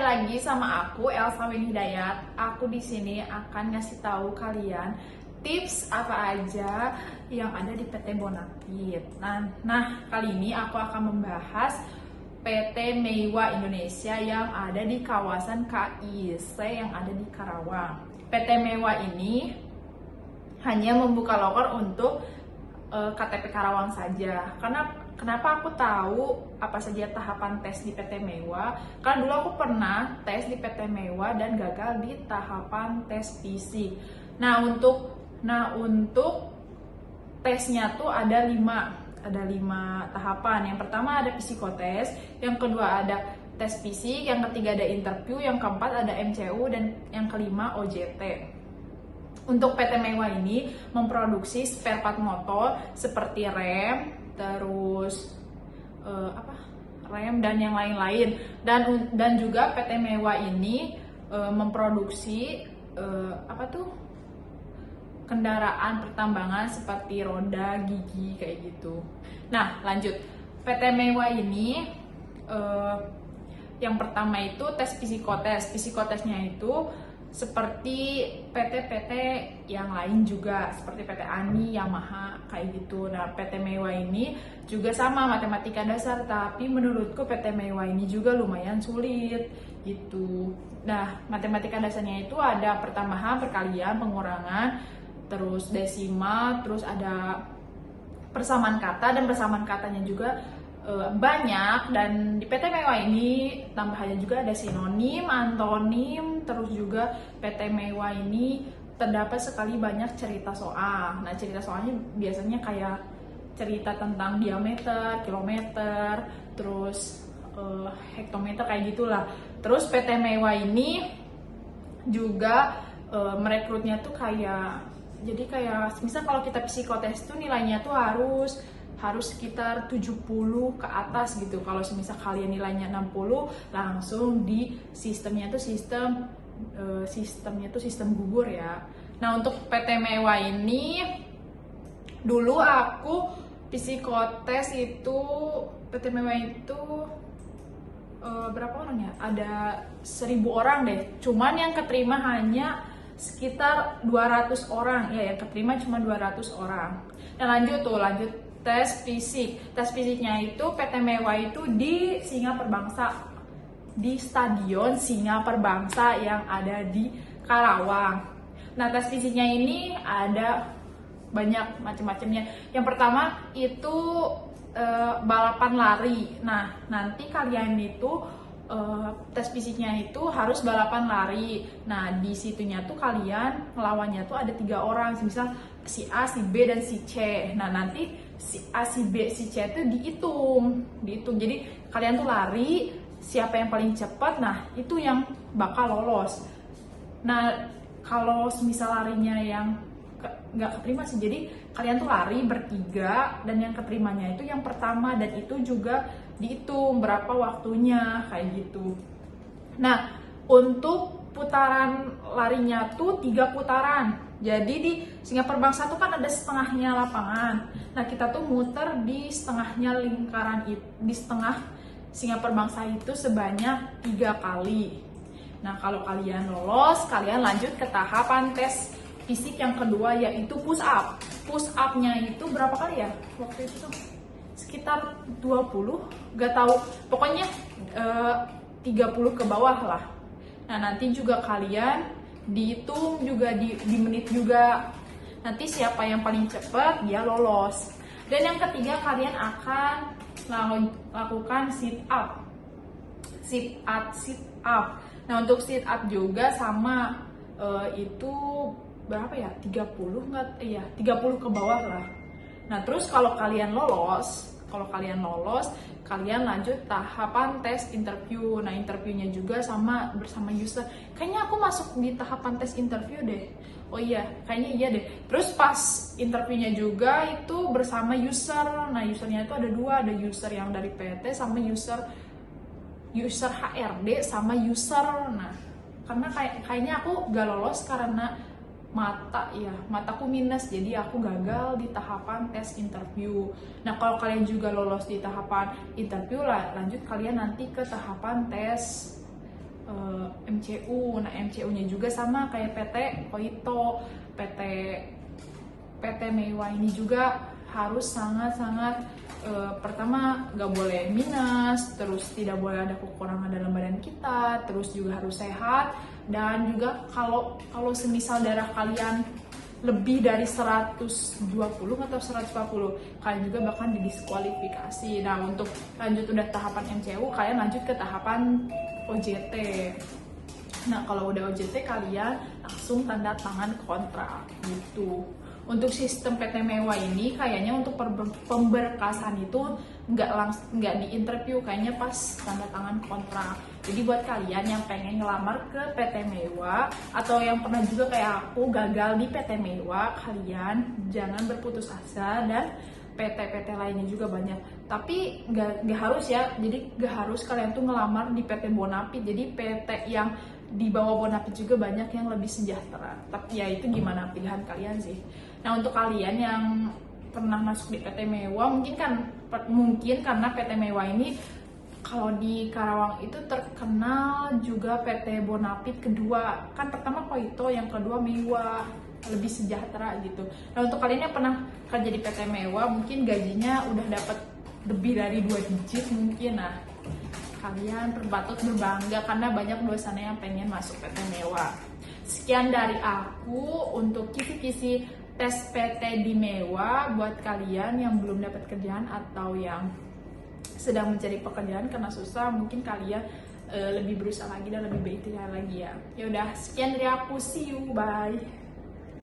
lagi sama aku Elsa Win Hidayat. Aku di sini akan ngasih tahu kalian tips apa aja yang ada di PT Bonafit. Nah, kali ini aku akan membahas PT Meiwa Indonesia yang ada di kawasan KIC yang ada di Karawang. PT Meiwa ini hanya membuka loker untuk KTP Karawang saja. Kenapa aku tahu apa saja tahapan tes di PT Meiwa? Karena dulu aku pernah tes di PT Meiwa dan gagal di tahapan tes fisik. Nah untuk tesnya tuh ada 5 tahapan. Yang pertama ada psikotes, yang kedua ada tes fisik, yang ketiga ada interview, yang keempat ada MCU, dan yang kelima OJT. Untuk PT Meiwa ini memproduksi spare part motor seperti rem, terus rem dan yang lain-lain. Dan juga PT Meiwa ini memproduksi kendaraan pertambangan seperti roda, gigi kayak gitu. Nah, lanjut. PT Meiwa ini yang pertama itu tes psikotes. Psikotesnya itu seperti PT-PT yang lain juga, seperti PT Ani, Yamaha, kayak gitu. Nah, PT Meiwa ini juga sama matematika dasar, tapi menurutku PT Meiwa ini juga lumayan sulit gitu. Nah, matematika dasarnya itu ada pertambahan, perkalian, pengurangan, terus desimal, terus ada persamaan kata, dan persamaan katanya juga banyak. Dan di PT Meiwa ini tambahannya juga ada sinonim, antonim, terus juga PT Meiwa ini terdapat sekali banyak cerita soal. Nah, cerita soalnya biasanya kayak cerita tentang diameter, kilometer, terus hektometer kayak gitulah. Terus PT Meiwa ini juga merekrutnya tuh kayak, jadi kayak misal kalau kita psikotes tuh nilainya tuh harus sekitar 70 ke atas gitu. Kalau misal kalian nilainya 60, langsung di sistemnya tuh sistem gugur ya. Nah, untuk PT Meiwa ini dulu aku psikotes itu PT Meiwa itu berapa orang ya? Ada 1000 orang deh. Cuman yang keterima hanya sekitar 200 orang. Ya, yang keterima cuma 200 orang. Nah, lanjut tes fisik. Tes fisiknya itu PT Meiwa itu di Singa Perbangsa, di Stadion Singa Perbangsa yang ada di Karawang. Nah, tes fisiknya ini ada banyak macam-macamnya. Yang pertama itu balapan lari. Nah, nanti kalian itu tes fisiknya itu harus balapan lari. Nah, di situnya tuh kalian ngelawannya tuh ada 3 orang, misal si A, si B, dan si C. Nah, nanti si A, si B, si C itu dihitung. Jadi kalian tuh lari, siapa yang paling cepat, nah itu yang bakal lolos. Nah, kalau misal larinya yang nggak keterima sih, jadi kalian tuh lari bertiga, dan yang keterimanya itu yang pertama, dan itu juga dihitung berapa waktunya kayak gitu. Nah, untuk putaran larinya tuh 3 putaran. Jadi di Singa Perbangsa tuh kan ada setengahnya lapangan. Nah, kita tuh muter di setengahnya lingkaran itu, di setengah Singa Perbangsa itu sebanyak 3 kali. Nah, kalau kalian lolos, kalian lanjut ke tahapan tes fisik yang kedua, yaitu push up. Push up-nya itu berapa kali ya? Waktu itu tuh sekitar 20, gak tahu. Pokoknya 30 ke bawah lah. Nah, nanti juga kalian dihitung juga di menit juga. Nanti siapa yang paling cepat dia lolos. Dan yang ketiga, kalian akan lakukan sit up. Nah, untuk sit up juga sama itu berapa ya? 30 enggak? Iya, 30 ke bawah lah. Nah, terus kalau kalian lolos, kalian lanjut tahapan tes interview. Nah, interviewnya juga bersama user. Kayaknya aku masuk di tahapan tes interview deh. Oh iya, kayaknya iya deh. Terus pas interviewnya juga itu bersama user. Nah, usernya itu ada 2, ada user yang dari PT sama user HRD sama user. Nah, karena kayaknya aku gak lolos karena mataku minus, jadi aku gagal di tahapan tes interview. Nah, kalau kalian juga lolos di tahapan interview lah, lanjut kalian nanti ke tahapan tes MCU. Nah, MCU-nya juga sama kayak PT Koito, PT Meiwa ini juga harus sangat-sangat pertama nggak boleh minus, terus tidak boleh ada kekurangan dalam badan kita, terus juga harus sehat, dan juga kalau semisal darah kalian lebih dari 120 atau 140, kalian juga bahkan didiskualifikasi. Nah, untuk lanjut udah tahapan MCU, kalian lanjut ke tahapan OJT. Nah, kalau udah OJT kalian langsung tanda tangan kontrak gitu. Untuk sistem PT Meiwa ini kayaknya untuk pemberkasan itu nggak di interview, kayaknya pas tanda tangan kontrak. Jadi buat kalian yang pengen ngelamar ke PT Meiwa atau yang pernah juga kayak aku gagal di PT Meiwa, kalian jangan berputus asa, dan PT-PT lainnya juga banyak. Tapi nggak harus ya, jadi nggak harus kalian tuh ngelamar di PT Bonafit. Jadi PT yang di bawah Bonafit juga banyak yang lebih sejahtera. Tapi ya itu gimana pilihan kalian sih. Nah, untuk kalian yang pernah masuk di PT Meiwa, mungkin karena PT Meiwa ini kalau di Karawang itu terkenal juga PT Bonafit kedua. Kan pertama Koito, yang kedua Meiwa, lebih sejahtera gitu. Nah, untuk kalian yang pernah kerja di PT Meiwa, mungkin gajinya udah dapat lebih dari 2 digit mungkin. Nah, kalian patut berbangga karena banyak luar sana yang pengen masuk PT Meiwa. Sekian dari aku untuk kisi-kisi tes PT di Meiwa buat kalian yang belum dapat kerjaan atau yang sedang mencari pekerjaan karena susah. Mungkin kalian lebih berusaha lagi dan lebih berikhtiar lagi ya. Ya udah, sekian dari aku, see you, bye.